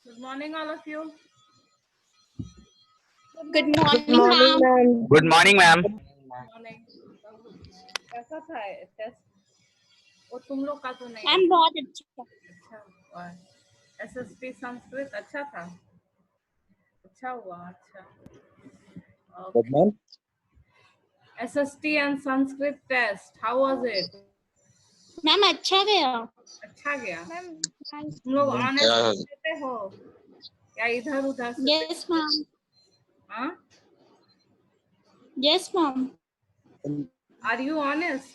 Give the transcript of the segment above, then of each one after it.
Good morning, all of you. Good Good morning, morning, ma'am. ma'am. Good morning, ma'am. Morning. कैसा था test? वो तुम लोग का तो नहीं मैम बहुत अच्छा। अच्छा। SST संस्कृत अच्छा था, अच्छा हुआ, अच्छा। Good morning. SST and Sanskrit test, how was it? Ma'am अच्छा गया। अच्छा गया। मैम तुम लोग ऑनेस्ट देते हो या इधर उधर से? Yes ma'am. हाँ? Yes ma'am. Are you honest?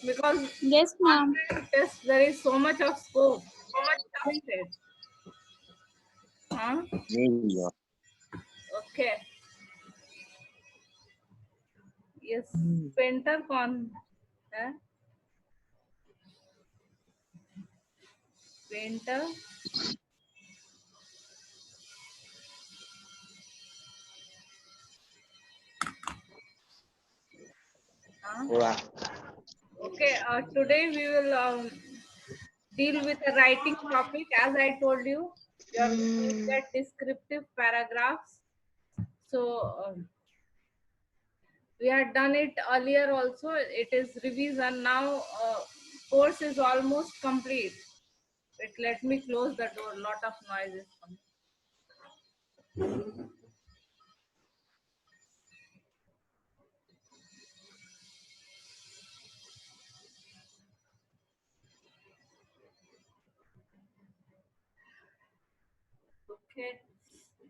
Because yes ma'am. test there is so much of scope, isn't it? Huh? Okay. Yes. Painter कौन है? Painter okay. Today we will deal with a writing topic. As I told you, you are going to get descriptive paragraphs. So we had done it earlier also. It is revision now. Course is almost complete. Let me close the door. Lot of noise is coming.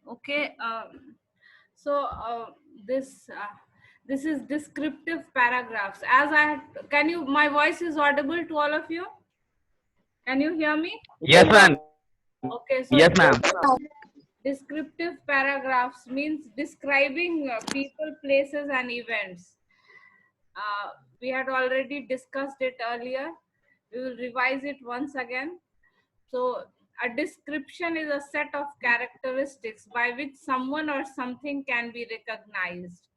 Okay. So this is descriptive paragraphs. As I can you, my voice is audible to all of you? Can you hear me? Yes, ma'am. Okay. So Yes, ma'am. descriptive paragraphs means describing people, places, and events. We had already discussed it earlier. We will revise it once again. So a description is a set of characteristics by which someone or something can be recognized.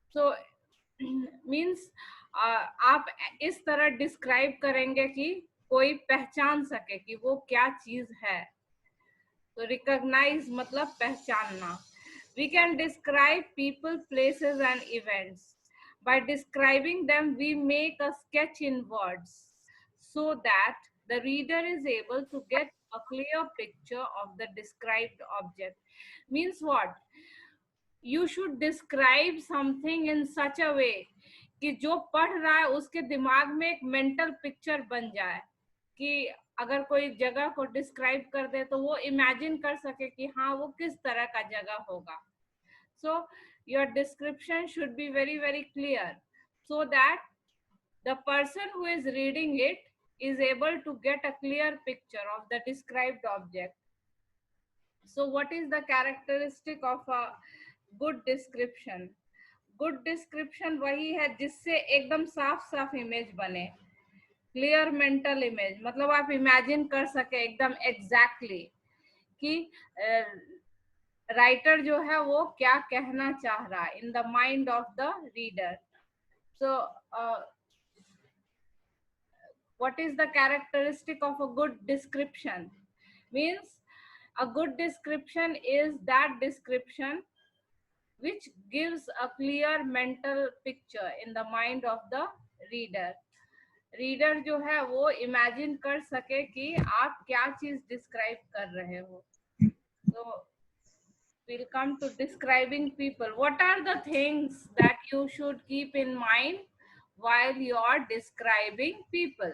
So means आप इस तरह describe करेंगे कि कोई पहचान सके कि वो क्या चीज है. तो recognize मतलब पहचानना. We can describe people, places, and events. By describing them, we make a sketch in words so that the reader is able to get a clear picture of the described object. Means what? You should describe something in such a way कि जो पढ़ रहा है उसके दिमाग में एक mental picture बन जाए कि अगर कोई जगह को डिस्क्राइब कर दे तो वो इमेजिन कर सके कि हाँ वो किस तरह का जगह होगा. So your description should be very, very clear so that the person who is reading it is able to get a clear picture of the described object. So what is the characteristic of a good description? Good description वही है जिससे एकदम साफ साफ image बने. Clear mental image मतलब आप imagine कर सके एकदम एग्जैक्टली कि राइटर जो है वो क्या कहना चाह रहा है in the mind of the reader. So what is the characteristic of a good description? Means A good description is that description which gives a clear mental picture in the mind of the reader. Reader जो है वो imagine कर सके कि आप क्या चीज describe कर रहे हो. So we'll come to describing people. What are the things that you should keep in mind while you are describing people?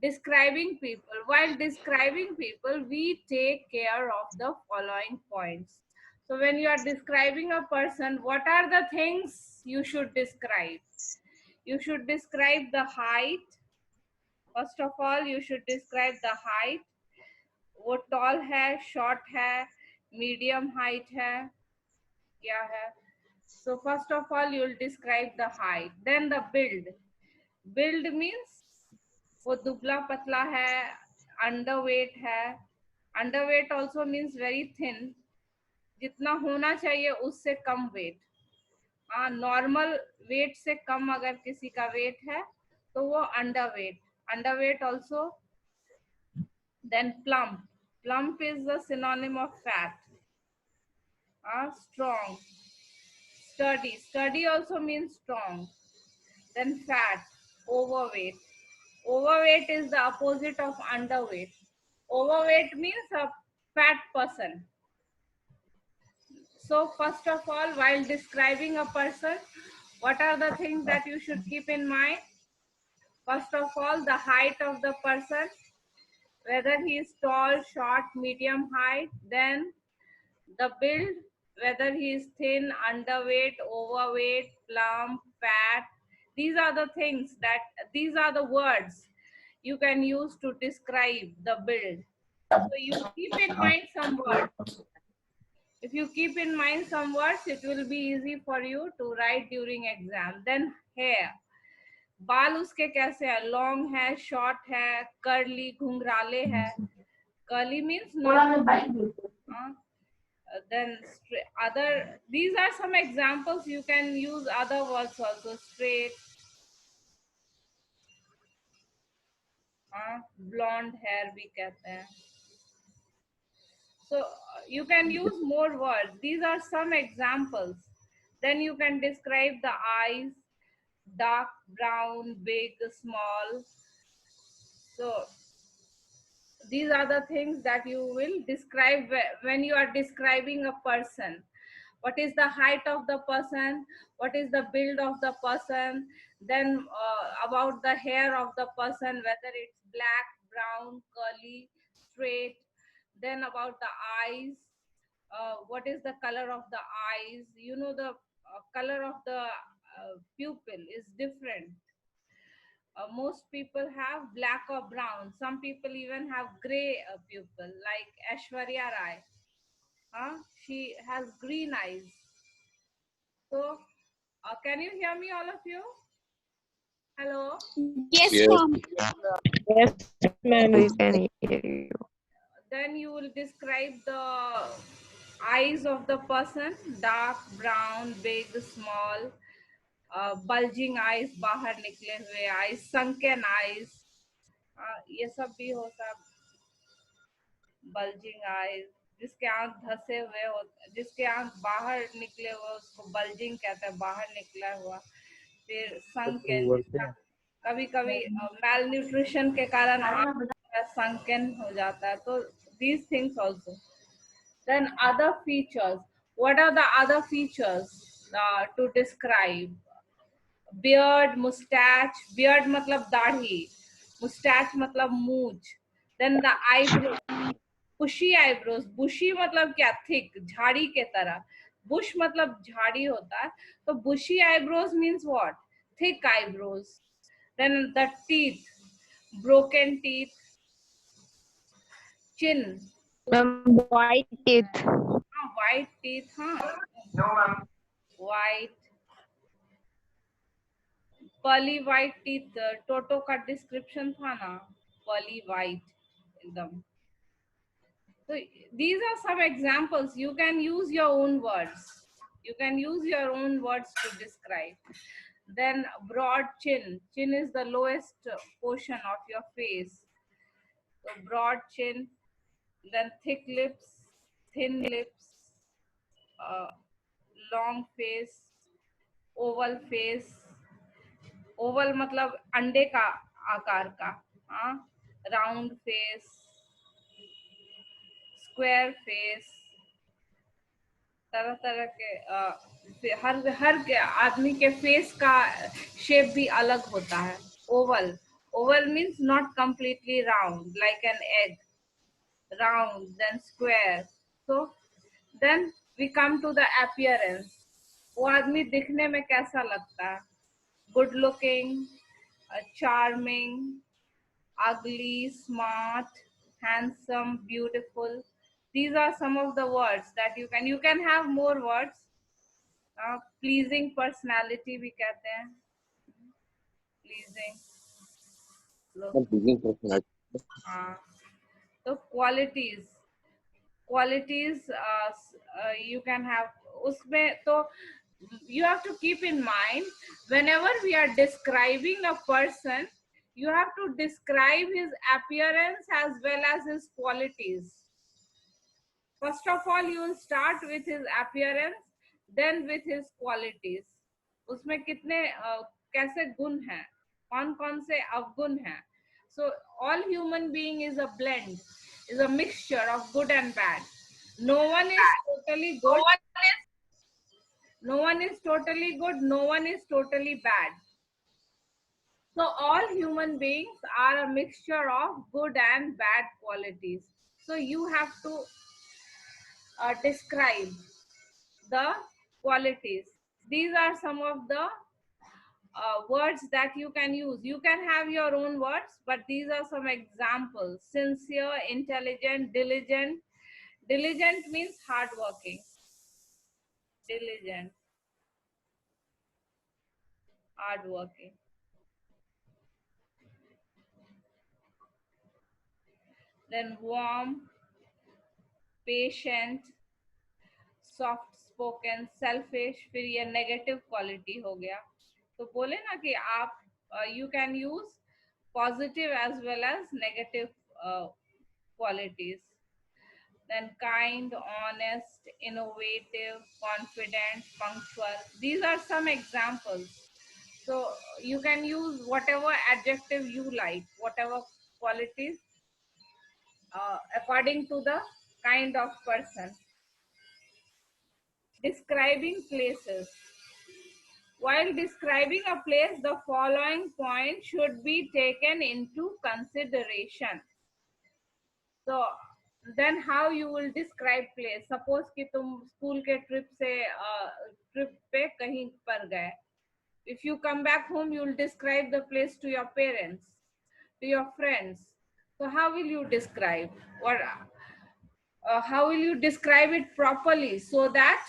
Describing people. While describing people, we take care of the following points. So when you are describing a person, what are the things you should describe? You should describe the height. First of all, you should describe the height. वो tall है, short है, medium height है, क्या है? So first of all, you will describe the height. Then the build. Build means वो दुबला पतला है, underweight है. Underweight also means very thin. जितना होना चाहिए उससे कम weight. हाँ, normal weight से कम अगर किसी का weight है तो वो underweight. Underweight also. Then plump. Plump is the synonym of fat. Strong. Sturdy. Sturdy also means strong. Then fat. Overweight. Overweight is the opposite of underweight. Overweight means a fat person. So first of all, while describing a person, what are the things that you should keep in mind? First of all, the height of the person, whether he is tall, short, medium height. Then the build, whether he is thin, underweight, overweight, plump, fat. These are the things these are the words you can use to describe the build. So you keep in mind some words. If you keep in mind some words, it will be easy for you to write during exam. Then hair. बाल उसके कैसे है? Long है, short है, curly, घुंघराले है. Curly means then these are some examples. You can use other words also. Straight, blonde hair भी कहते हैं. So you can use more words. These are some examples. Then you can describe the eyes, dark brown, big, small. So these are the things that you will describe when you are describing a person. What is the height of the person? What is the build of the person? Then about the hair of the person, whether it's black, brown, curly, straight. Then about the eyes, what is the color of the eyes? You know, the color of the pupil is different. Most people have black or brown. Some people even have gray pupil, like Aishwarya Rai. She has green eyes. So, can you hear me, all of you? Hello? Yes, Yes. ma'am. Yes, ma'am, we can hear you. Then you will describe the eyes of the person: dark, brown, big, small, bulging eyes, बाहर निकले हुए eyes, sunken eyes. ये सब भी हो सकता. bulging eyes, जिसके आंख धसे हुए होते, जिसके आंख बाहर निकले हुए उसको bulging कहते हैं, बाहर निकला हुआ. फिर sunken, कभी कभी malnutrition के कारण sunken हो जाता है. तो these things also. Then other features. What are the other features to describe? Beard, mustache. Beard मतलब दाढ़ी, mustache मतलब मूंछ. Then the eyebrows. Bushy eyebrows. Bushy मतलब क्या? थिक, झाड़ी के तरह. बुश मतलब झाड़ी होता है. तो bushy eyebrows means what? Thick eyebrows. Then the teeth, broken teeth. Chin, White teeth. White teeth. हाँ, white. Pearly white teeth. Toto का डिस्क्रिप्शन था ना, पर्ली वाइट एकदम. So these are some examples. You can use your own words. You can use your own words to describe. Then broad chin. Chin is the lowest portion of your face. So broad chin, then thick lips, thin lips, uh, long face, oval face. Oval मतलब अंडे का आकार का, हाँ, round face, square face, तरह तरह के हर हर के आदमी के फेस का शेप भी अलग होता है. Oval, oval means not completely round like an egg, round then square. So then we come to the appearance. वो आदमी दिखने में कैसा लगता है? Good looking, charming, ugly, smart, handsome, beautiful. These are some of the words that you can have more words. Pleasing personality भी कहते हैं. Pleasing. Look. Pleasing personality. So qualities you can have उसमें तो you have to keep in mind whenever we are describing a person, you have to describe his appearance as well as his qualities. First of all, you will start with his appearance, then with his qualities. उसमें कितने कैसे गुण हैं, कौन कौन से अवगुण हैं. So all human being is a blend, is a mixture of good and bad. No one is totally good. No one is totally good. No one is totally bad. So all human beings are a mixture of good and bad qualities. So you have to describe the qualities. These are some of the words that you can use. You can have your own words, but these are some examples. Sincere, intelligent, diligent. Diligent means hardworking. Diligent, hardworking. Then warm, patient, soft spoken, selfish. फिर ये negative quality हो गया. तो बोले ना कि आप you can use positive as well as negative qualities. Then kind, honest, innovative, confident, punctual. These are some examples. So you can use whatever adjective you like, whatever qualities according to the kind of person. Describing places. While describing a place, the following point should be taken into consideration. So then how you will describe place? Suppose कि तुम school के trip पे कहीं पर गए. If you come back home, you will describe the place to your parents, to your friends. So how will you describe? Or how will you describe it properly so that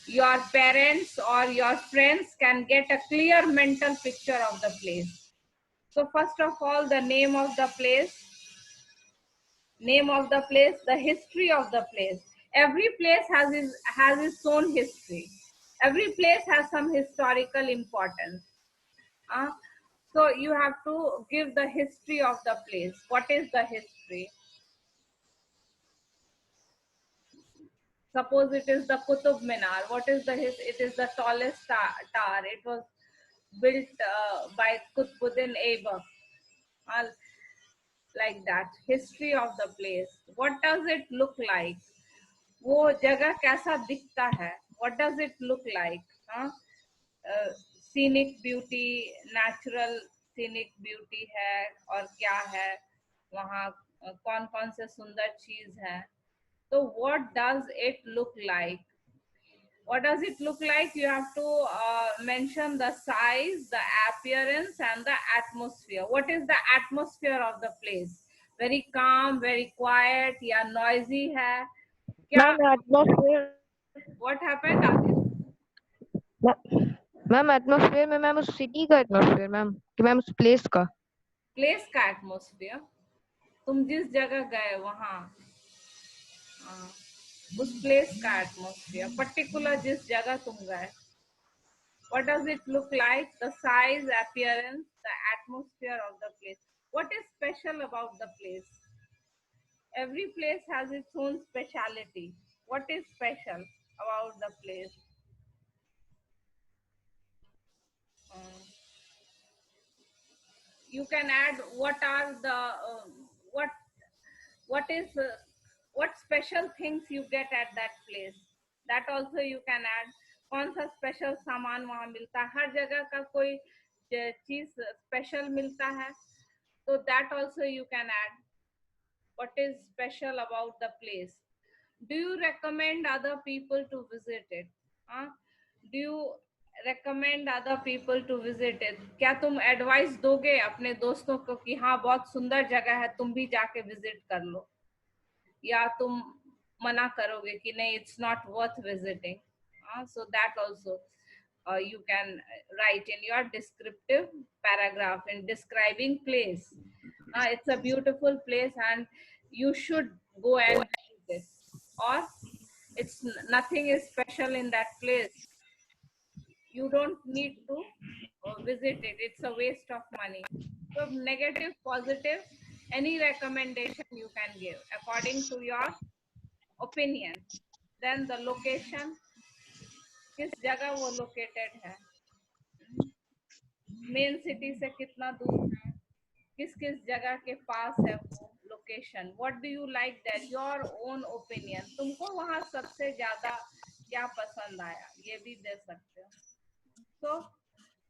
your parents or your friends can get a clear mental picture of the place? So first of all, the name of the place, the history of the place. Every place has its own history. Every place has some historical importance. So you have to give the history of the place. What is the history? Suppose it is the Qutub Minar. What is the history? It is the tallest tower. It was built by Qutbuddin Aibak. Like that. History of the place. What does it look like? वो जगह कैसा दिखता है? What does it look like? Scenic beauty, natural scenic beauty है और क्या है वहाँ, कौन कौन से सुंदर चीज है. So what does it look like? What does it look like? You have to mention the size, the appearance, and the atmosphere. What is the atmosphere of the place? Very calm, very quiet, या noisy है? क्या? Ma'am atmosphere, What happened, Adit? Ma'am atmosphere में ma'am उस city का atmosphere ma'am, कि ma'am उस place का. Place का एटमोस्फियर, तुम जिस जगह गए वहां उस प्लेस का एटमोस्फियर, पर्टिकुलर जिस जगह तुम गए. What does it look like? The size, appearance, the atmosphere of the place. What is special about the place? every place has its own speciality. What is special about the place? Uh, you can add what are the what what is what special things you get at that place. That also you can add. कौन सा special सामान वहाँ मिलता है, हर जगह का कोई चीज स्पेशल मिलता है, तो that also you can add. What is special about the place? Do you recommend other people to visit it? हाँ? Do you recommend other people to visit it? क्या तुम एडवाइस दोगे अपने दोस्तों को कि हाँ बहुत सुंदर जगह है, तुम भी जाके विजिट कर लो, या तुम मना करोगे कि नहीं, it's not worth visiting? So that also you can write in your descriptive paragraph in describing place. It's a beautiful place and you should go and visit it. Or it's nothing is special in that place, you don't need to visit it, it's a waste of money. So negative, positive, any recommendation you can give according to your opinion. Then the location, किस जगह वो located है, main city से कितना दूर है, किस किस जगह के पास है वो location, what do you like that, your own opinion, तुमको वहां सबसे ज्यादा क्या पसंद आया, ये भी दे सकते हो. So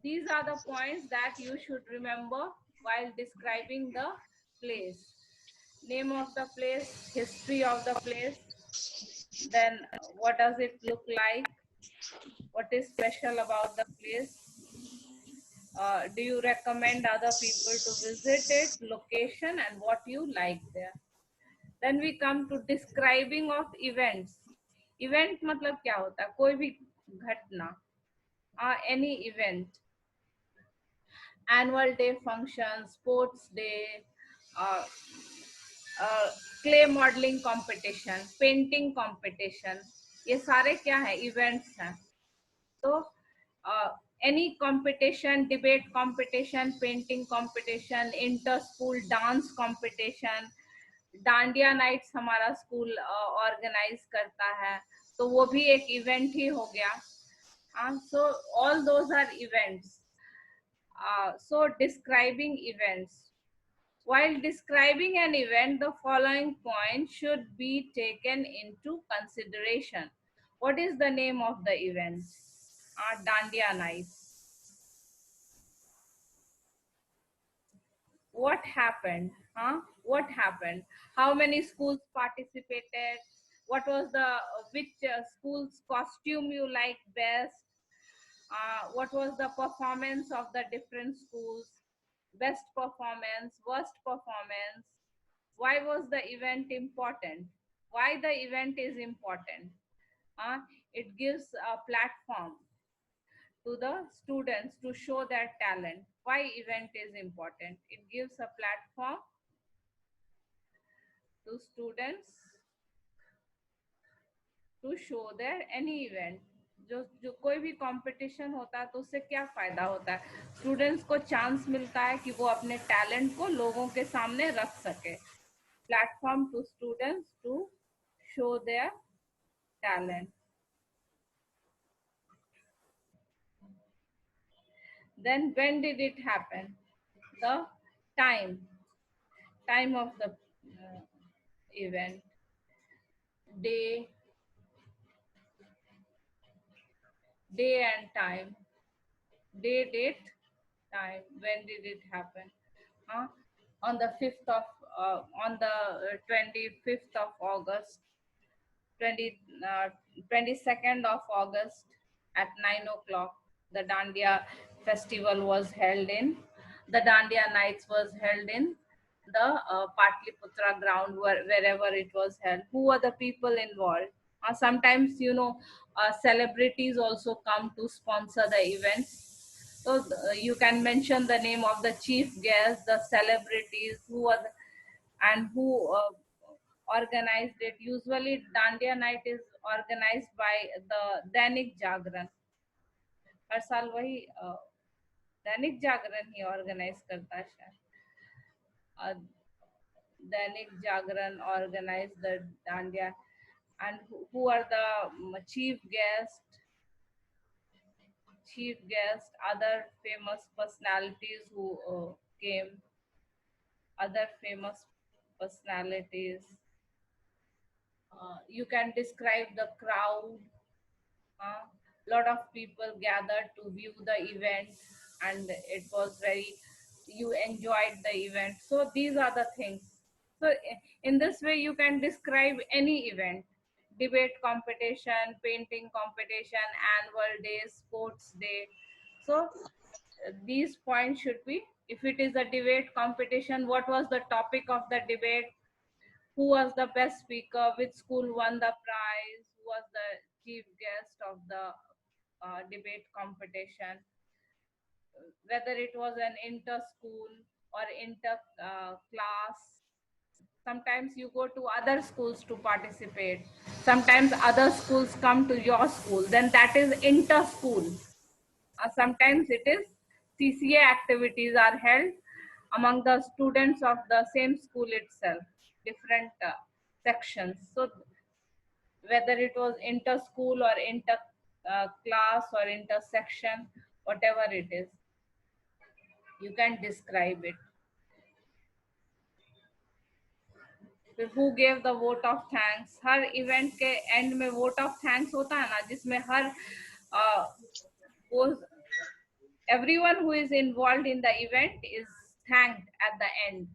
these are the points that you should remember while describing the place. Name of the place, history of the place, then what does it look like, what is special about the place, do you recommend other people to visit it, location, and what you like there. Then we come to describing of events. Event मतलब क्या होता है, कोई भी घटना, any event, annual day function, sports day, uh, clay modeling competition, painting competition, ये सारे क्या है, events हैं. तो any competition, debate competition, painting competition, inter school dance competition, dandiya nights हमारा स्कूल ऑर्गेनाइज करता है, तो वो भी एक इवेंट ही हो गया. So all those are events. So describing events. While describing an event, the following points should be taken into consideration. What is the name of the event? Dandiya nights. What happened? What happened? How many schools participated? What was the which school's costume you liked best? What was the performance of the different schools? Best performance, worst performance. Why was the event important? Why the event is important? It gives a platform to the students to show their talent. Why event is important? It gives a platform to students to show their any event. जो कोई भी competition होता है तो उससे क्या फायदा होता है, स्टूडेंट्स को चांस मिलता है कि वो अपने टैलेंट को लोगों के सामने रख सके. Platform to students to show their talent. Then when did it happen? The time of the event, day and time, day, date, time, when did it happen? On the 5th of on the 25th of August, 22nd of August at 9 o'clock, the Dandiya festival was held in, the Dandiya nights was held in the Patliputra ground, wherever it was held. Who were the people involved? Sometimes, celebrities also come to sponsor the events. So you can mention the name of the chief guest, the celebrities, who are and who organized it. Usually Dandiya night is organized by the Dainik Jagran. हर साल वही दैनिक जागरण ही organise करता है शायद. Dainik Jagran organized the Dandiya, and who are the chief guest, other famous personalities who came, other famous personalities. You can describe the crowd. Lot of people gathered to view the event, and it was very, you enjoyed the event. So these are the things. So in this way you can describe any event: debate competition, painting competition, annual day, sports day. So these points should be, if it is a debate competition, what was the topic of the debate, who was the best speaker, which school won the prize, who was the chief guest of the debate competition, whether it was an inter school or inter class. Sometimes you go to other schools to participate, sometimes other schools come to your school, then that is inter school. Sometimes it is CCA activities are held among the students of the same school itself, different sections. So whether it was inter school or inter class or intersection, whatever it is, you can describe it. फिर who gave the vote of thanks, her event के end में vote of thanks होता है ना, जिसमें हर वो everyone who is involved in the event is thanked at the end.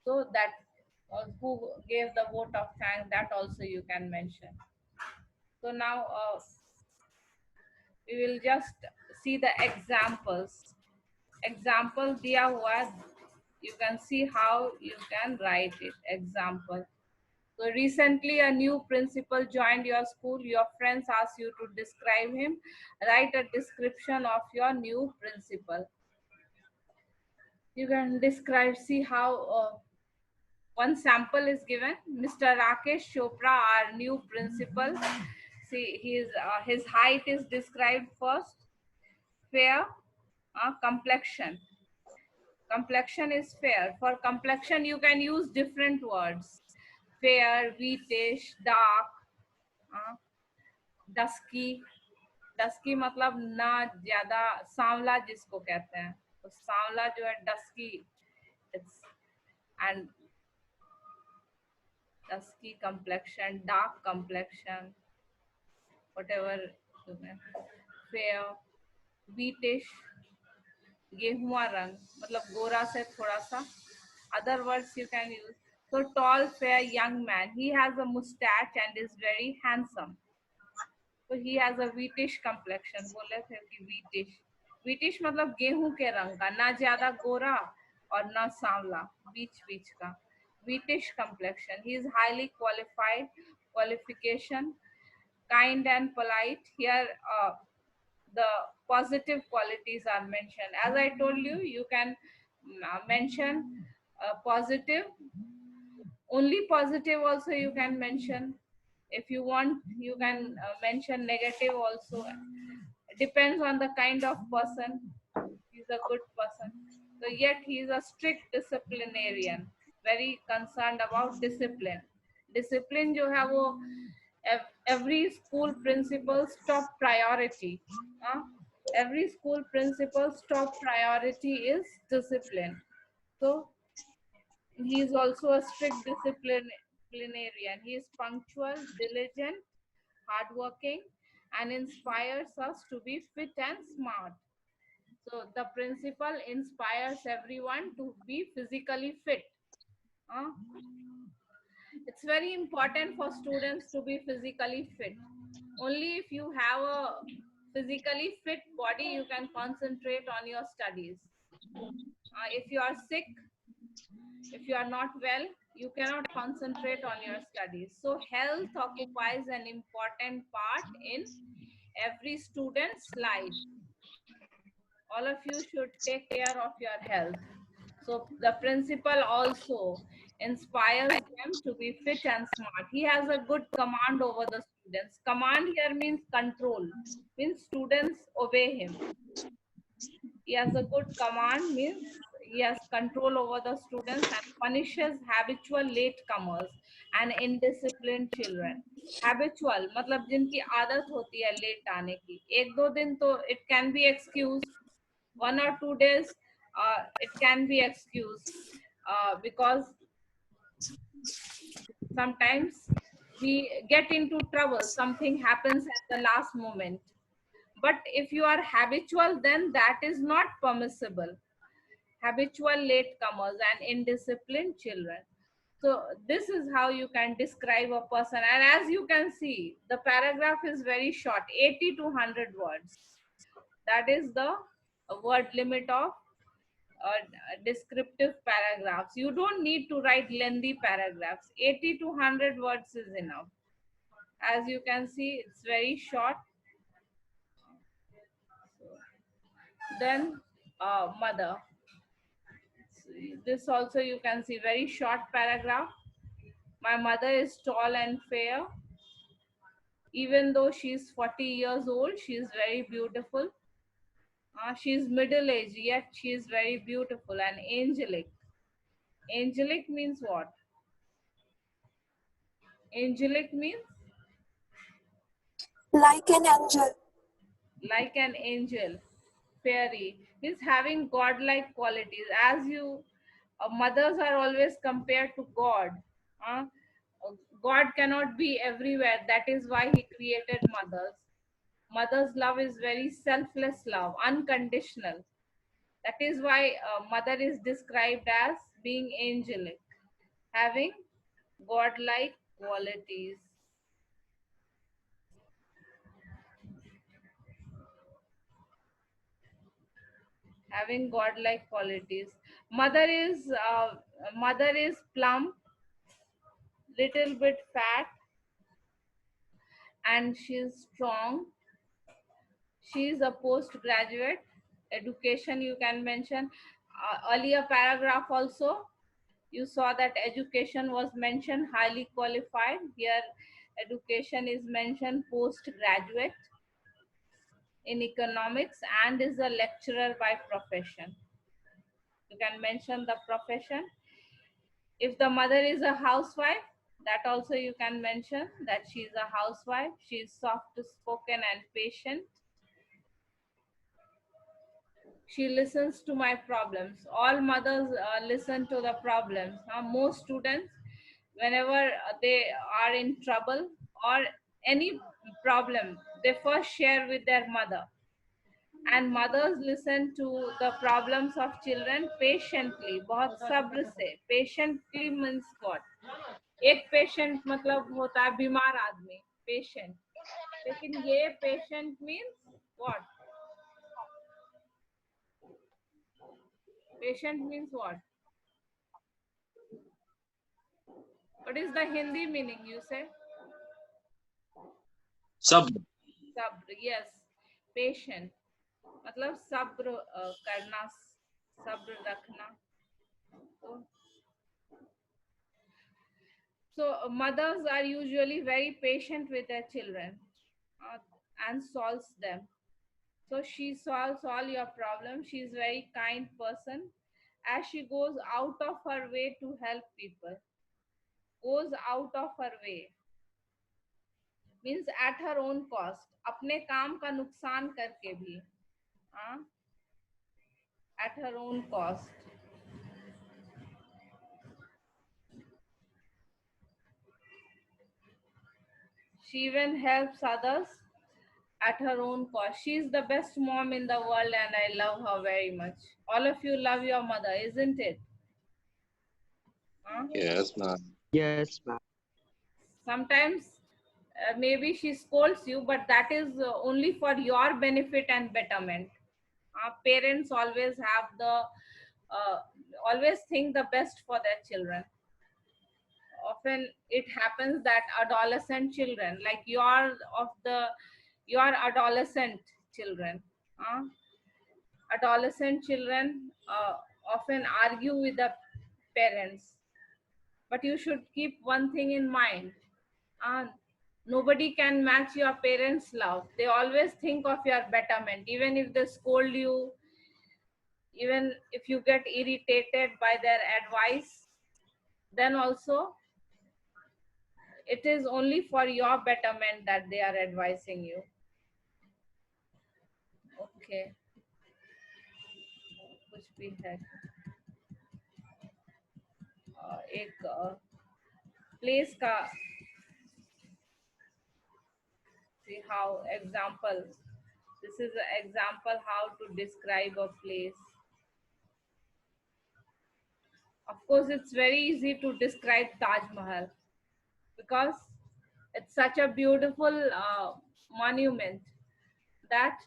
So that who gave the vote of thanks, that also you can mention. So now we will just see the examples. Example दिया हुआ है, you can see how you can write it. Example: so recently a new principal joined your school. Your friends ask you to describe him. Write a description of your new principal. You can describe, see how one sample is given. Mr. Rakesh Chopra, our new principal. See, his height is described first. Fair, complexion. Complexion is fair. For complexion, you can use different words: fair, wheatish, dark, dusky. Dusky मतलब ना ज्यादा, सांवला जिसको कहते हैं, तो सांवला जो है dusky, it's and dusky complexion, dark complexion, whatever, fair, wheatish, गेहुआ रंग मतलब गोरा से थोड़ा सा. Other words you can use. So tall, fair, young man. He has a mustache and is very handsome. So he has a wheatish complexion. बोले थे कि wheatish. Wheatish मतलब गेहूं के रंग का, ना ज्यादा गोरा और ना सांवला, बीच बीच का. Wheatish complexion. He is highly qualified. Qualification: kind and polite. Here the positive qualities are mentioned. As I told you, you can mention positive. Only positive also you can mention. If you want, you can mention negative also. Depends on the kind of person. He's a good person. So yet he is a strict disciplinarian, very concerned about discipline. Discipline जो है वो every school principal's top priority. Every school principal's top priority is discipline. So he is also a strict disciplinarian. He is punctual, diligent, hardworking, and inspires us to be fit and smart. So the principal inspires everyone to be physically fit. It's very important for students to be physically fit. Only if you have a physically fit body, you can concentrate on your studies. If you are sick, if you are not well, you cannot concentrate on your studies. So health occupies an important part in every student's life. All of you should take care of your health. So the principal also inspires them to be fit and smart. He has a good command over the students. Command here means control, means students obey him. He has a good command, means yes, control over the students and punishes habitual latecomers and indisciplined children. Habitual मतलब जिनकी आदत होती है late आने की, एक दो दिन तो it can be excused, 1 or 2 days it can be excused because sometimes we get into trouble, something happens at the last moment. But if you are habitual, then that is not permissible. Habitual latecomers and indisciplined children. So this is how you can describe a person. And as you can see, the paragraph is very short, 80 to 100 words. That is the word limit of descriptive paragraphs. You don't need to write lengthy paragraphs. 80 to 100 words is enough. As you can see, it's very short. Then mother. This also you can see, very short paragraph. My mother is tall and fair. Even though she's 40 years old, she is very beautiful. She is middle-aged, yet she is very beautiful and angelic. Angelic means what? Angelic means like an angel. like an angel. Fairy means having godlike qualities. As you, mothers are always compared to God. Uh, God cannot be everywhere. That is why He created mothers. Mother's love is very selfless love, unconditional. That is why mother is described as being angelic, having godlike qualities. Having godlike qualities. Mother is plump, little bit fat, and she's strong. She is a postgraduate education. You can mention earlier paragraph also. You saw that education was mentioned, highly qualified. Here, education is mentioned, postgraduate in economics, and is a lecturer by profession. You can mention the profession. If the mother is a housewife, that also you can mention that she is a housewife. She is soft spoken and patient. She listens to my problems. All mothers listen to the problems. Most students, whenever they are in trouble or any problem, they first share with their mother. And mothers listen to the problems of children patiently, बहुत सब्र से. Patiently means what? एक patient मतलब होता है बीमार आदमी, patient. लेकिन ये patient means what? Patient means what? What is the Hindi meaning, you say? Sabr. Sabr, yes. Patient. मतलब सब्र करना, सब्र रखना. So mothers are usually very patient with their children and solves them. So she solves all your problems. She is very kind person as she goes out of her way to help people. Goes out of her way means at her own cost. अपने काम का नुकसान करके भी. At her own cost. She even helps others at her own cost. She is the best mom in the world and I love her very much. All of you love your mother, isn't it? Yes, ma'am. Yes, ma'am. Sometimes maybe she scolds you, but that is only for your benefit and betterment. Parents always have always think the best for their children. Often it happens that adolescent children, like your adolescent children, adolescent children often argue with the parents. But you should keep one thing in mind. Nobody can match your parents' love. They always think of your betterment. Even if they scold you, even if you get irritated by their advice, then also it is only for your betterment that they are advising you. Okay, कुछ भी है एक place का see how example, this is an example how to describe a place. Of course, it's very easy to describe Taj Mahal because it's such a beautiful monument that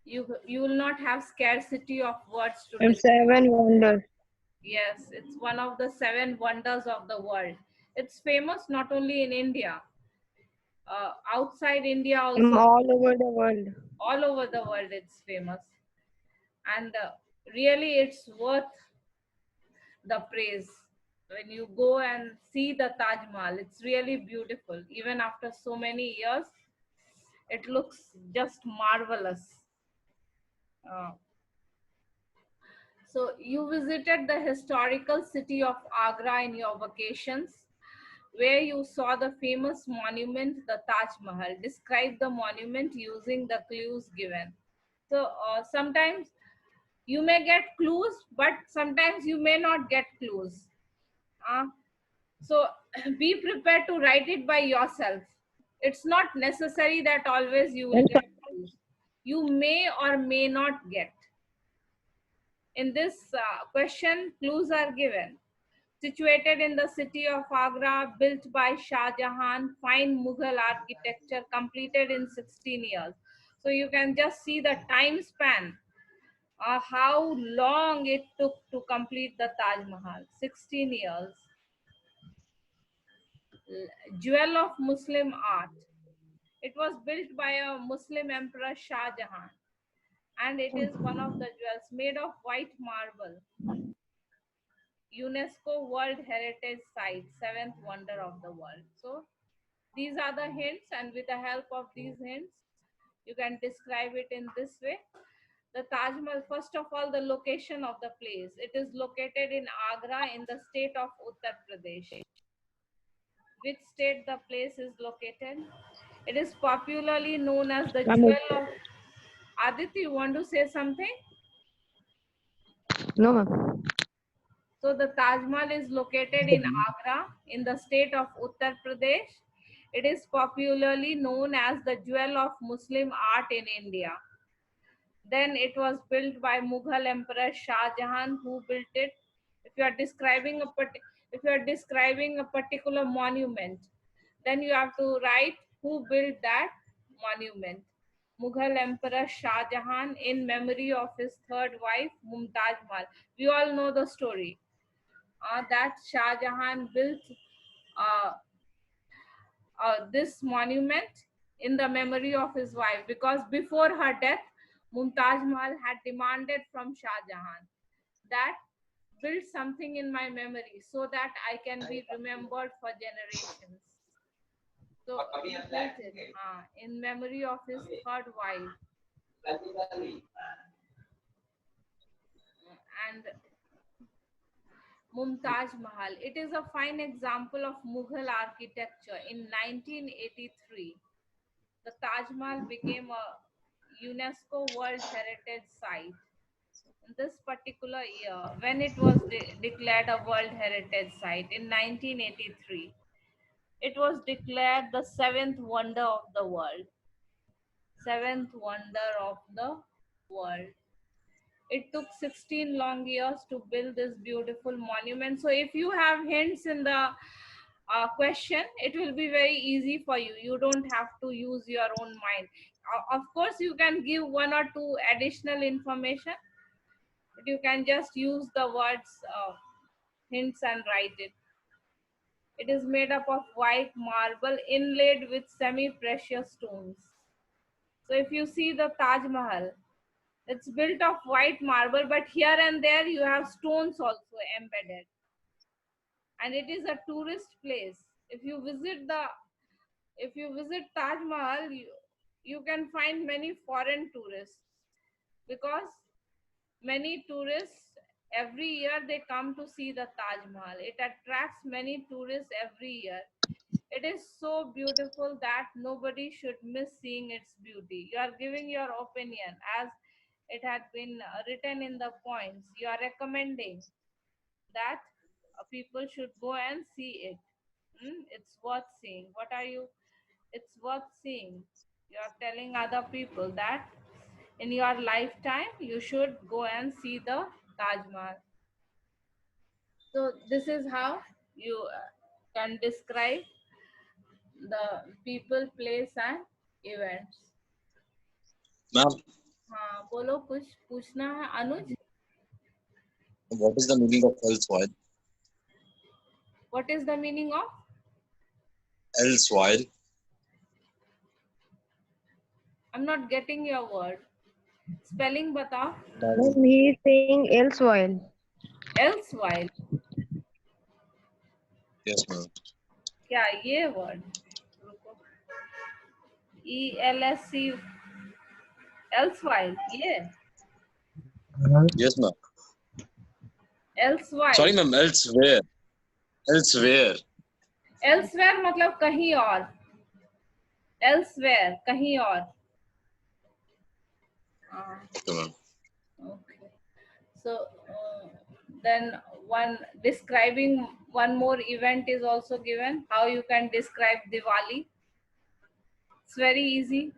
you will not have scarcity of words to And describe. seven wonders. Yes, it's one of the seven wonders of the world. It's famous not only in India, outside India also, All over the world. all over the world it's famous. And really it's worth the praise. When you go and see the Taj Mahal, it's really beautiful. Even after so many years, it looks just marvelous. Uh, so you visited the historical city of Agra in your vacations, where you saw the famous monument, the Taj Mahal. Describe the monument using the clues given. So sometimes you may get clues, but sometimes you may not get clues. So be prepared to write it by yourself. It's not necessary that always you will And get clues. You may or may not get. In this question, clues are given. Situated in the city of Agra, built by Shah Jahan, fine Mughal architecture, completed in 16 years. So you can just see the time span, how long it took to complete the Taj Mahal, 16 years. Jewel of Muslim art. It was built by a Muslim emperor Shah Jahan, and it is one of the jewels made of white marble. UNESCO World Heritage Site, seventh wonder of the world. So these are the hints, and with the help of these hints, you can describe it in this way. The Taj Mahal, first of all, the location of the place. It is located in Agra in the state of Uttar Pradesh. Which state the place is located? It is popularly known as the I'm jewel of Aditya. You want to say something? no, ma'am. So the Taj Mahal is located in Agra in the state of Uttar Pradesh. It is popularly known as the jewel of Muslim art in India. Then it was built by Mughal Emperor Shah Jahan, who built it. If you are describing a particular monument, then you have to write who built that monument. Mughal Emperor Shah Jahan in memory of his third wife Mumtaz Mahal. We all know the story. That Shah Jahan built uh, this monument in the memory of his wife, because before her death, Mumtaz Mahal had demanded from Shah Jahan that build something in my memory so that I can be remembered for generations. So he built it in memory of his third wife. And Mumtaz Mahal. It is a fine example of Mughal architecture. In 1983, the Taj Mahal became a UNESCO World Heritage Site. In this particular year, when it was declared a World Heritage Site in 1983, it was declared the seventh wonder of the world. Seventh wonder of the world. It took 16 long years to build this beautiful monument. So if you have hints in the question, it will be very easy for you. You don't have to use your own mind. Of course, you can give one or two additional information, but you can just use the words hints and write it. It is made up of white marble inlaid with semi-precious stones. So if you see the Taj Mahal, it's built of white marble, but here and there you have stones also embedded. And it is a tourist place. If you visit Taj Mahal, you can find many foreign tourists, because many tourists every year. They come to see the Taj Mahal. It attracts many tourists every year. It is so beautiful that nobody should miss seeing its beauty. You are giving your opinion as it had been written in the points. You are recommending that people should go and see it. It's worth seeing. What are you? It's worth seeing. You are telling other people that in your lifetime you should go and see the Taj Mahal. So this is how you can describe the people, place and events. Ma'am, हाँ बोलो, कुछ पूछना है अनुज? what is the meaning of elsewhile? What is the meaning of Elsewhile. I'm not getting your word. Spelling बताओ. Ma'am, he is saying elsewhile. Elsewhile. Yes, ma'am. क्या ये word? ELSC. Elsewhile. ये Yes, ma'am. elsewhile. Sorry, ma'am. Elsewhere. Elsewhere. Elsewhere मतलब कहीं और. Elsewhere कहीं और. Okay, ma'am. Okay. So then one describing one more event is also given. How you can describe Diwali? It's very easy.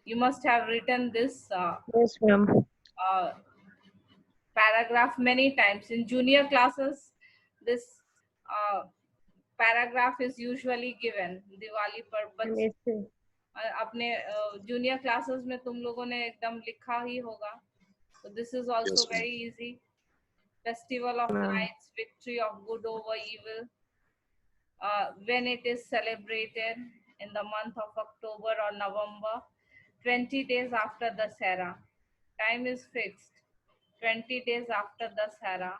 You must have written this Yes, ma'am. paragraph many times in junior classes. This paragraph is usually given. Diwali पर Ma'am, बच्चे yes, sir. अपने junior classes में तुम लोगों ने एकदम लिखा ही होगा. So this is also Yes, ma'am. very easy. Festival of Ma'am. Lights, victory of good over evil. When it is celebrated in the month of October or November, 20 days after Dasara. Time is fixed. 20 days after Dasara.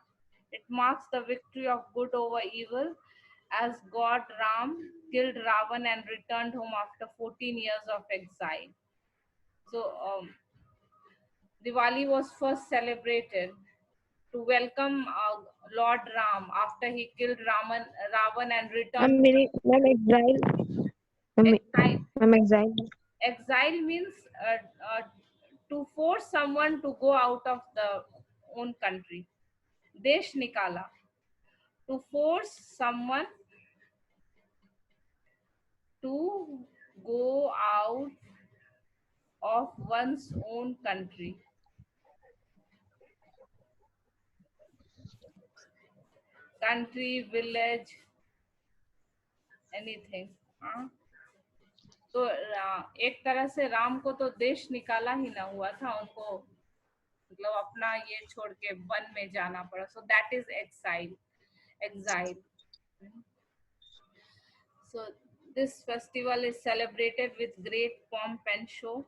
It marks the victory of good over evil as God Ram killed Ravan and returned home after 14 years of exile. So Diwali was first celebrated to welcome Lord Ram after he killed Ravan and returned. Ma'am, exile. Ma'am, Exile. ma'am, exile. Exile means to force someone to go out of the own country. Desh nikala. To force someone to go out of one's own country. Country, village, anything. तो एक तरह से राम को तो देश निकाला ही ना हुआ था, उनको मतलब अपना ये छोड़ के वन में जाना पड़ा. So that is exile. Exile. So this festival is celebrated with great pomp and show.